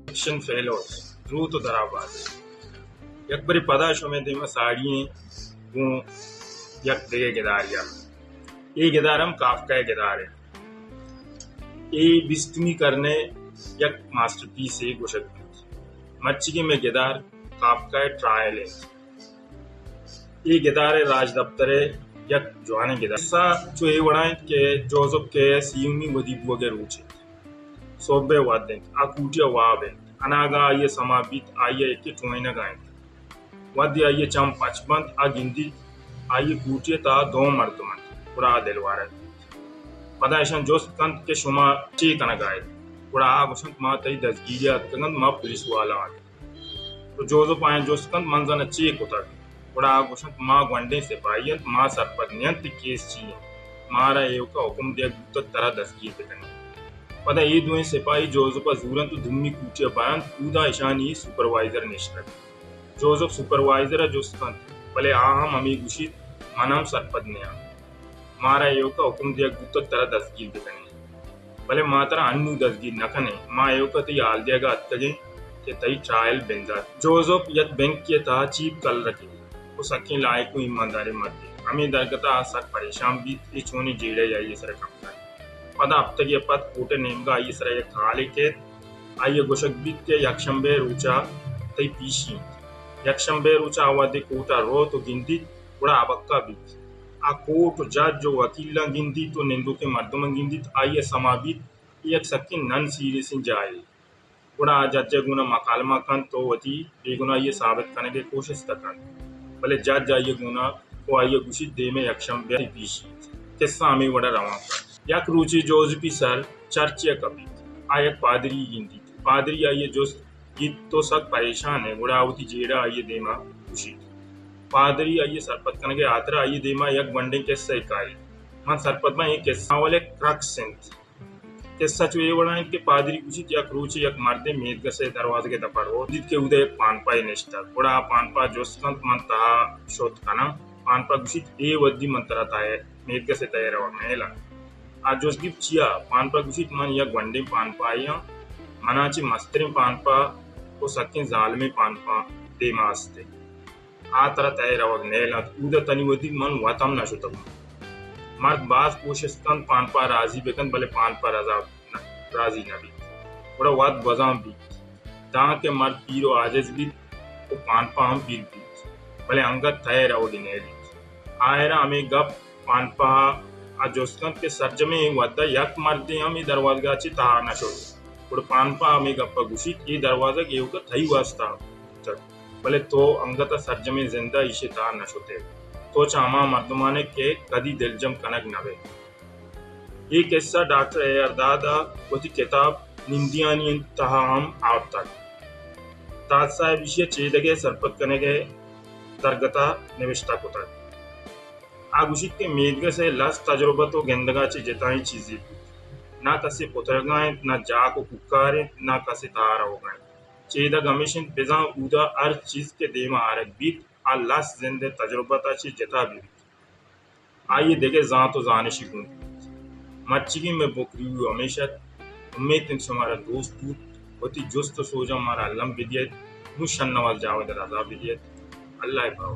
mission fellows रू तो दराबाद यक बरी पदाशो में देमा साड़िये गु यक देगे गेदारिया ये गेदारम काफका गेदार है ये बिस्तुमी करने यक मास्टरपीस है गोशक मच्छी के में गेदार काफका ट्रायल है ये गेदार है राज दफ्तर है यक जोहाने गेदार सा जो ये वड़ाएं के जोजब के सीयुमी वदी बुगे रूचे सोबे वादें आकुटिया वाबे अनागा ये समाबित आये के टोइना गाएं वाद्य आये चम पचपंत आ गिंदी आये कुटिया ता दो मर्दमन पूरा दिलवार पदाशन जोस्त कंत के शुमा ची कना गाए पूरा आगुशंत मा तई दसगिरिया कंत मा पुलिस वाला तो जोजो पाए जोस्त कंत मंजन ची कुतर पूरा आगुशंत मा गंडे से पायंत मा सरपदनियंत केस ची मारा एव का हुक्म दे गुत्त तरह दसगिर पे पदा ये दुए सिपाही जोजो पर जूरन तो धुम्मी कुटिया पायंत कूदा ईशानी सुपरवाइजर निश्चित जोजफ सुपरवाइजर जोस्तंत भले हम अमी गुशित मनम सरपदनिया मारा एव का हुक्म दिया गुत्त तरह दसगिर दिखने भले मातरा अन्नु दसगिर नखने मा एव का ती आल दियागा अत्तगे के तई ट्रायल बेंजा जोजफ यत बैंक के ता चीप कल रखे वो सखी लायक को ईमानदारी मत दे हमें दरगता सक परेशान भी ये छोनी जेड़े जाइए सर कपता पदा अब तक ये पद कोटे नेमगा आइए सर ये खाले के आइए गोशक बीत के यक्षंबे रुचा तई पीशी यक्षंबे रुचा आवादे कोटा रो तो गिनती बड़ा अबक्का बीत आ कोट जज जो वकील गिनती तो निंदु के मर्दम गिनती आइए समाबित एक सकी नन सीरीज जाए बड़ा जज गुना मकालमा कन तो वती बेगुना ये साबित करने की कोशिश तकन भले जज जाइए गुना को आइए गुशित दे में यक्षंबे पीशी किस्सा हमें बड़ा रवा कर यक रुचि जोजपी सर चर्च या कभी आयक पादरी गिनती पादरी आइए जो गीत तो सक परेशान है गुड़ावती जेड़ा आइए देमा खुशी पादरी आइए सरपत कन के आतरा आइए देमा यक बंडे किस्सा इकाई मन सरपत में एक किस्सा वाले क्रक्स सेंट किस्सा जो ये बड़ा है कि पादरी खुशी यक रुचि यक मर्दे मेद गसे दरवाजे के दपर हो जित के उदय पानपाई निष्ठा गुड़ा पानपा जोस्तंत मन तहा शोध कना पानपा खुशी ए वद्दी मंत्रा ताए मेद गसे तैयार हो मेला आज जोस गिप चिया पानपा गुशित मन यक वंडे पानपा या मनाची मस्त्रे पानपा को सकें जाल में पानपा दे मास्ते आ तरह तैयार हो नेला उदा तनिवती मन वतम न शुतम मर्द बास कोशिशकन पानपा राजी बेकन भले पानपा राजी न भी बड़ा वाद बजाम भी जहाँ के मर्द पीरो आजिज भी तो पानपा हम पीर भी भले अंगत तैयार हो नेली आयरा हमें गप पानपा आ जोस्तंत के सर्जमे वद्दा यक मर्दे हम दरवाजा ची तहा न छोड़ पुड़ पानपा हमें गप्पा गुशी ये दरवाजा के का थई वास्ता भले तो अंगता सर्जमे जिंदा इशे तहा न छोते तो चामा मर्दमाने के कदी दिलजम कनक नवे ये किस्सा डॉक्टर ए अरदादा वती किताब निंदियानी तहा हम आवता तात्सा विषय चेदगे सरपत कने के दरगता निविष्टा कुता आगुशित के मेदगा से लस तजुर्बा तो गेंदगा ची जताई चीजें ना कसे पुतरगाएं ना जा को कुकारे ना कसे तारा हो गए चेदा गमिशन बेजा उदा हर चीज के देमा आरक बीत आ लस जिंदे तजुर्बा ता ची जता भी आइए देखे जा तो जाने शिकूं मच्छी की मैं बुकरी हमेशा उम्मीद तीन हमारा दोस्त होती जुस्त सोजा हमारा अल्लाह बिदियत मुशन नवाज जावद राजा बिदियत अल्लाह पाओ